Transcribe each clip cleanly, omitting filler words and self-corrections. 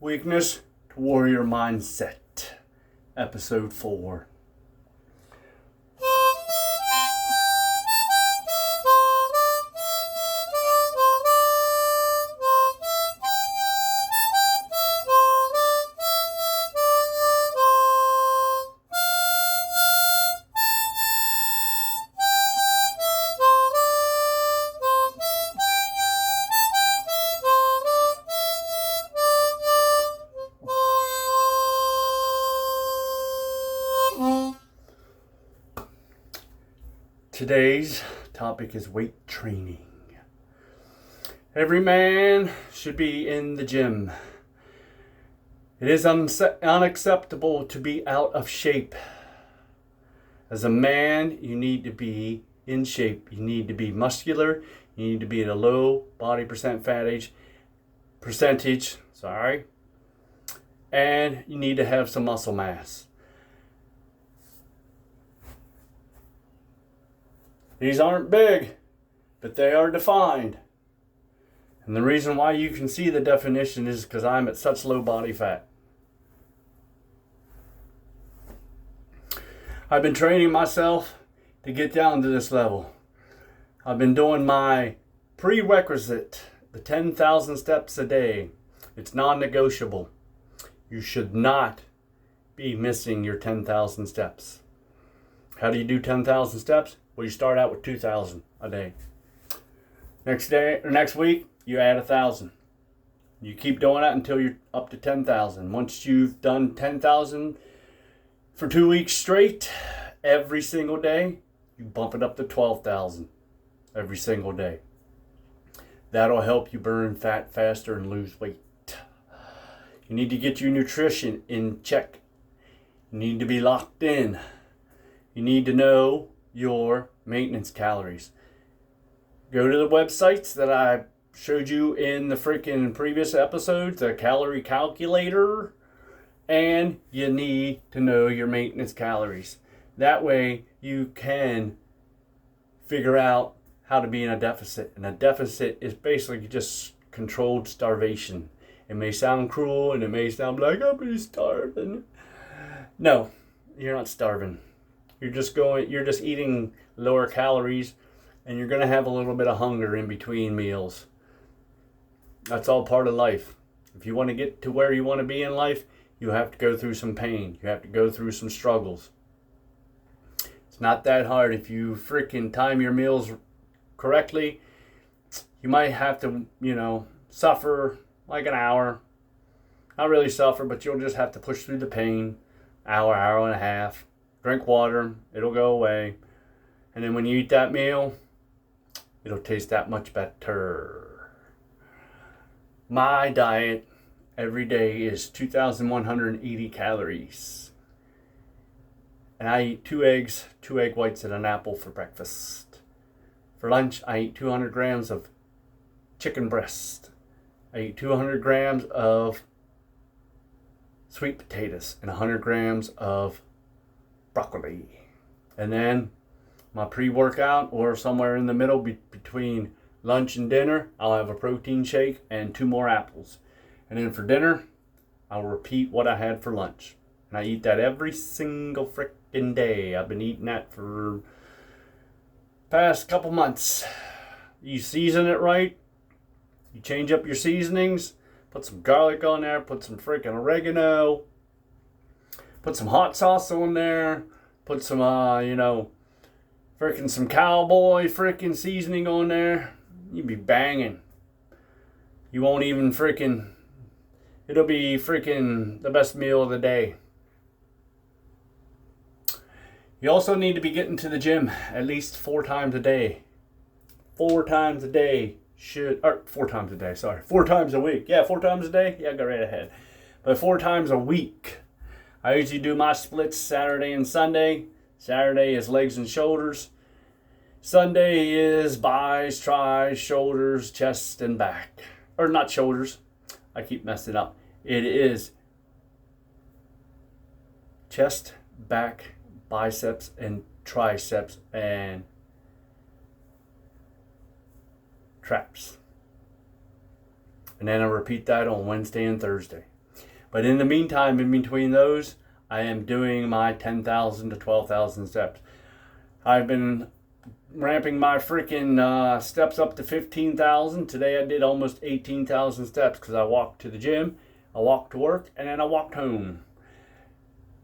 Weakness to Warrior Mindset, Episode 4. Today's topic is weight training. Every man should be in the gym. It is unacceptable to be out of shape. As a man, you need to be in shape. You need to be muscular. You need to be at a low body percentage. And you need to have some muscle mass. These aren't big, but they are defined. And the reason why you can see the definition is because I'm at such low body fat. I've been training myself to get down to this level. I've been doing my prerequisite, the 10,000 steps a day. It's non-negotiable. You should not be missing your 10,000 steps. How do you do 10,000 steps? Well, you start out with 2,000 a day. Next week, you add 1,000. You keep doing that until you're up to 10,000. Once you've done 10,000 for 2 weeks straight, every single day, you bump it up to 12,000 every single day. That'll help you burn fat faster and lose weight. You need to get your nutrition in check. You need to be locked in. You need to know your maintenance calories. Go to the websites that I showed you in the freaking previous episodes, the calorie calculator, and you need to know your maintenance calories. That way you can figure out how to be in a deficit. And a deficit is basically just controlled starvation. It may sound cruel and it may sound like I'm starving. No, you're not starving. You're just eating lower calories, and you're going to have a little bit of hunger in between meals. That's all part of life. If you want to get to where you want to be in life, you have to go through some pain. You have to go through some struggles. It's not that hard. If you freaking time your meals correctly, you might have to, suffer like an hour. Not really suffer, but you'll just have to push through the pain. Hour and a half. Drink water, it'll go away. And then when you eat that meal, it'll taste that much better. My diet every day is 2,180 calories. And I eat 2 eggs, 2 egg whites, and an apple for breakfast. For lunch, I eat 200 grams of chicken breast. I eat 200 grams of sweet potatoes and 100 grams of broccoli. And then my pre-workout, or somewhere in the middle between lunch and dinner, I'll have a protein shake and 2 more apples. And then for dinner, I'll repeat what I had for lunch. And I eat that every single frickin' day. I've been eating that for past couple months. You season it right. You change up your seasonings. Put some garlic on there. Put some freaking oregano. Put some hot sauce on there. Put some, some cowboy freaking seasoning on there. You'd be banging. You won't even it'll be freaking the best meal of the day. You also need to be getting to the gym at least 4 times a day. 4 times a day 4 times a day, sorry. 4 times a week. Yeah, 4 times a day? Yeah, go right ahead. But 4 times a week. I usually do my splits Saturday and Sunday. Saturday is legs and shoulders. Sunday is buys, tries, shoulders, chest, and back. Or not shoulders. I keep messing up. It is chest, back, biceps, and triceps, and traps. And then I repeat that on Wednesday and Thursday. But in the meantime, in between those, I am doing my 10,000 to 12,000 steps. I've been ramping my freaking steps up to 15,000. Today I did almost 18,000 steps because I walked to the gym, I walked to work, and then I walked home.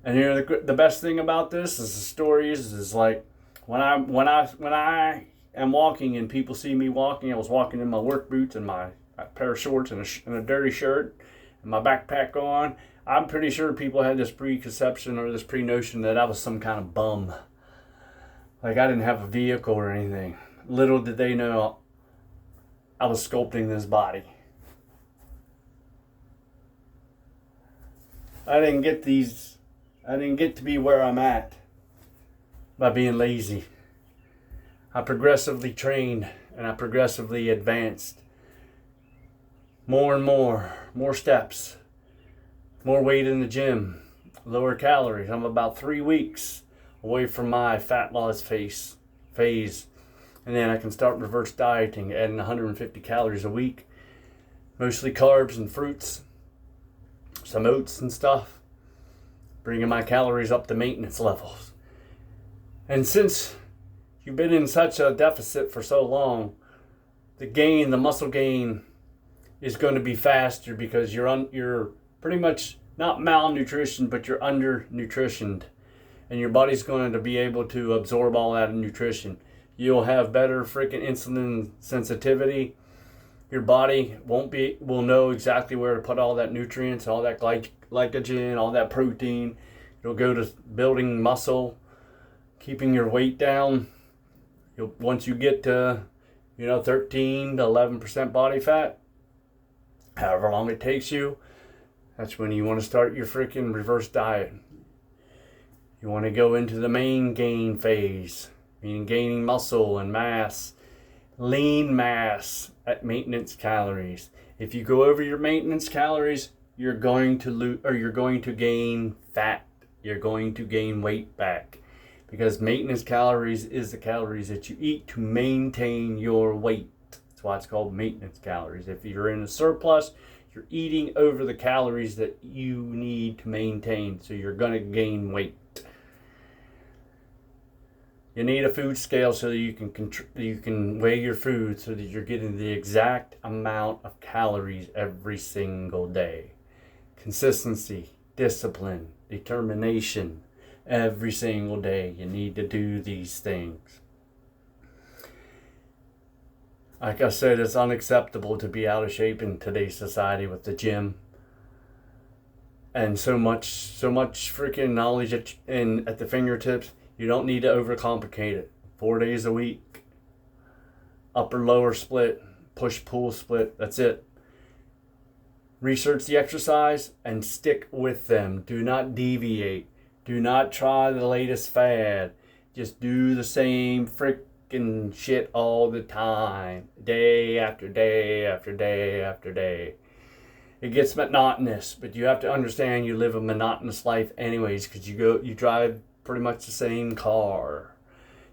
And you know the best thing about this is the stories is like when I am walking and people see me walking. I was walking in my work boots and my pair of shorts and a dirty shirt and my backpack on. I'm pretty sure people had this preconception or this pre-notion that I was some kind of bum. Like I didn't have a vehicle or anything. Little did they know I was sculpting this body. I didn't get to be where I'm at by being lazy. I progressively trained and I progressively advanced. More and more steps, more weight in the gym, lower calories. I'm about 3 weeks away from my fat loss phase. And then I can start reverse dieting, adding 150 calories a week, mostly carbs and fruits, some oats and stuff, bringing my calories up to maintenance levels. And since you've been in such a deficit for so long, the muscle gain is going to be faster because you're pretty much not malnutrition, but you're undernutritioned. And your body's going to be able to absorb all that nutrition. You'll have better freaking insulin sensitivity. Your body will know exactly where to put all that nutrients, all that glycogen, all that protein. It'll go to building muscle, keeping your weight down. Once you get to 13 to 11% body fat, however long it takes you, that's when you want to start your freaking reverse diet. You want to go into the main gain phase, meaning gaining muscle and mass, lean mass at maintenance calories. If you go over your maintenance calories, you're going to gain fat. You're going to gain weight back. Because maintenance calories is the calories that you eat to maintain your weight. That's why it's called maintenance calories. If you're in a surplus, you're eating over the calories that you need to maintain. So you're going to gain weight. You need a food scale so that you can weigh your food so that you're getting the exact amount of calories every single day. Consistency, discipline, determination. Every single day you need to do these things. Like I said, it's unacceptable to be out of shape in today's society with the gym. And so much freaking knowledge at the fingertips. You don't need to overcomplicate it. 4 days a week. Upper lower split. Push pull split. That's it. Research the exercise and stick with them. Do not deviate. Do not try the latest fad. Just do the same freaking shit all the time. Day after day after day after day. It gets monotonous, but you have to understand you live a monotonous life anyways because you drive pretty much the same car.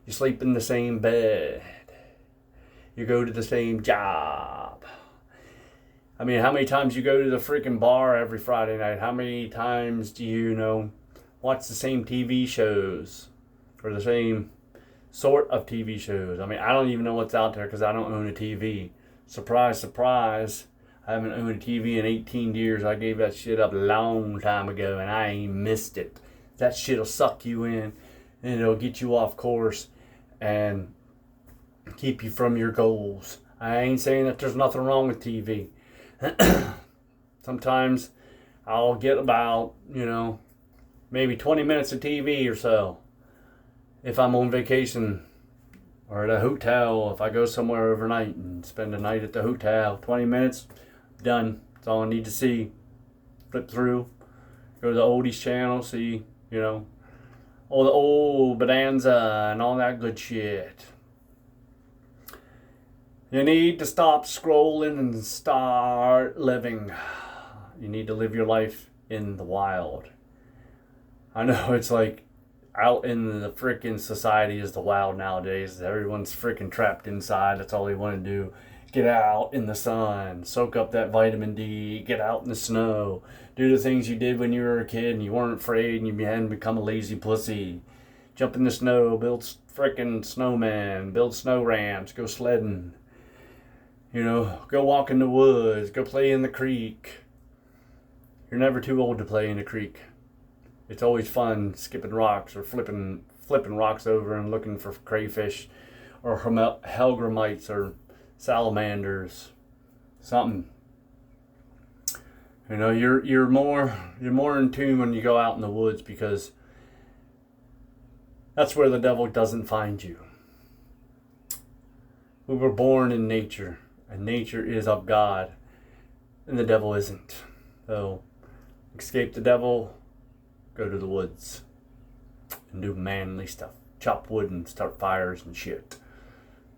You sleep in the same bed. You go to the same job. I mean, how many times you go to the freaking bar every Friday night? How many times do you watch the same TV shows or the same sort of TV shows? I mean, I don't even know what's out there because I don't own a TV. Surprise, surprise. I haven't owned a TV in 18 years. I gave that shit up a long time ago and I ain't missed it. That shit'll suck you in and it'll get you off course and keep you from your goals. I ain't saying that there's nothing wrong with TV. Sometimes I'll get about, maybe 20 minutes of TV or so. If I'm on vacation or at a hotel, if I go somewhere overnight and spend a night at the hotel, 20 minutes, done. That's all I need to see. Flip through, go to the oldies channel, see, all the old Bonanza and all that good shit. You need to stop scrolling and start living. You need to live your life in the wild. I know it's like out in the freaking society is the wild nowadays. Everyone's freaking trapped inside. That's all they want to do. Get out in the sun, soak up that vitamin D, get out in the snow, do the things you did when you were a kid and you weren't afraid and you hadn't become a lazy pussy. Jump in the snow, build frickin' snowmen, build snow ramps, go sledding. You know, go walk in the woods, go play in the creek. You're never too old to play in the creek. It's always fun skipping rocks or flipping rocks over and looking for crayfish or hellgrammites or salamanders, something. You know, you're more in tune when you go out in the woods, because that's where the devil doesn't find you. We were born in nature, and nature is of God, and the devil isn't. So, escape the devil, go to the woods, and do manly stuff. Chop wood and start fires and shit.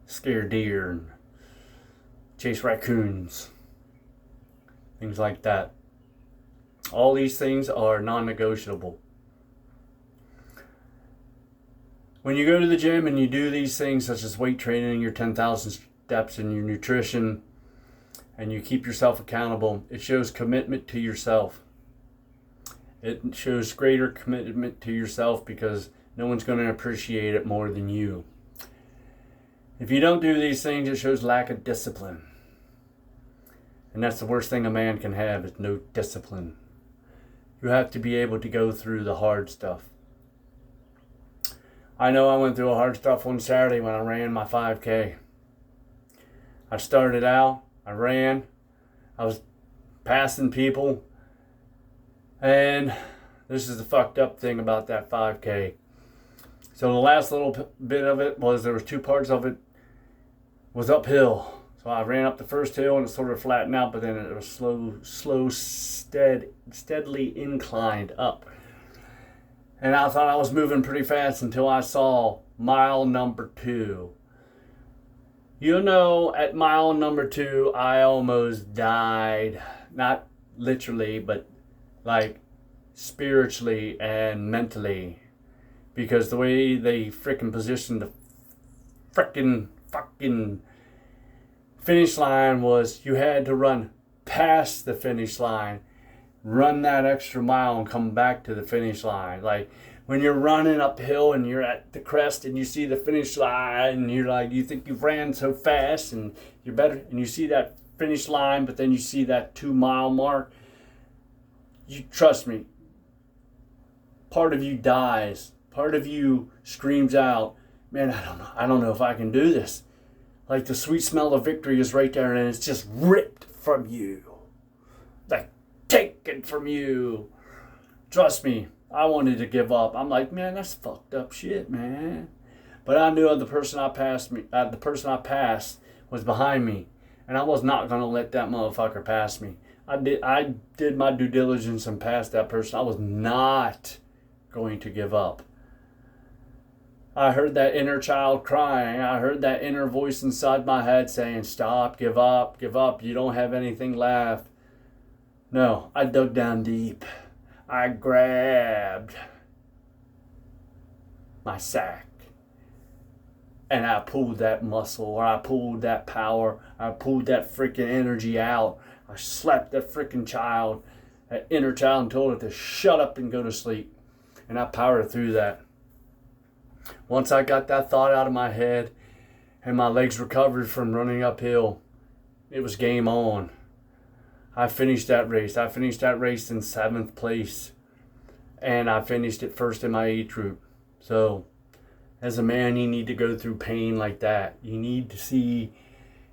Scare deer and chase raccoons. Things like that. All these things are non-negotiable. When you go to the gym and you do these things, such as weight training, your 10,000 steps, and your nutrition, and you keep yourself accountable, it shows commitment to yourself. It shows greater commitment to yourself, because no one's going to appreciate it more than you. If you don't do these things, it shows lack of discipline. And that's the worst thing a man can have, is no discipline. You have to be able to go through the hard stuff. I know I went through a hard stuff one Saturday when I ran my 5K. I started out, I ran, I was passing people, and this is the fucked up thing about that 5K. So the last little bit of it was, there was two parts of it was uphill. So I ran up the first hill and it sort of flattened out, but then it was steadily inclined up. And I thought I was moving pretty fast until I saw mile number 2. You know, at mile number 2, I almost died. Not literally, but like spiritually and mentally. Because the way they frickin' positioned the frickin' fucking finish line was, you had to run past the finish line, run that extra mile, and come back to the finish line. Like when you're running uphill and you're at the crest and you see the finish line, and you're like, you think you've ran so fast and you're better, and you see that finish line, but then you see that 2 mile mark. You trust me, part of you dies. Part of you screams out, man, I don't know if I can do this. Like the sweet smell of victory is right there, and it's just ripped from you. Like taken from you. Trust me, I wanted to give up. I'm like, man, that's fucked up shit, man. But I knew the person I passed was behind me, and I was not gonna let that motherfucker pass me. I did my due diligence and passed that person. I was not going to give up. I heard that inner child crying. I heard that inner voice inside my head saying, stop, give up, you don't have anything left. No, I dug down deep. I grabbed my sack and I pulled that muscle, or I pulled that power, I pulled that freaking energy out. I slapped that freaking child, that inner child, and told it to shut up and go to sleep. And I powered through that. Once I got that thought out of my head and my legs recovered from running uphill, it was game on. I finished that race. I finished that race in 7th place. And I finished it first in my age group. So, as a man, you need to go through pain like that. You need to see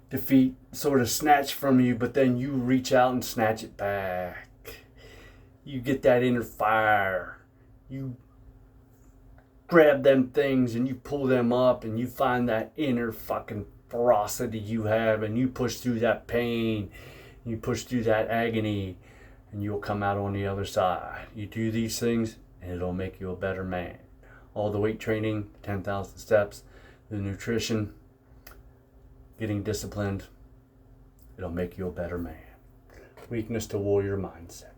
defeat sort of snatched from you, but then you reach out and snatch it back. You get that inner fire. You grab them things and you pull them up, and you find that inner fucking ferocity you have, and you push through that pain, you push through that agony, and you'll come out on the other side. You do these things and it'll make you a better man. All the weight training, 10,000 steps, the nutrition, getting disciplined, it'll make you a better man. Weakness to warrior mindset.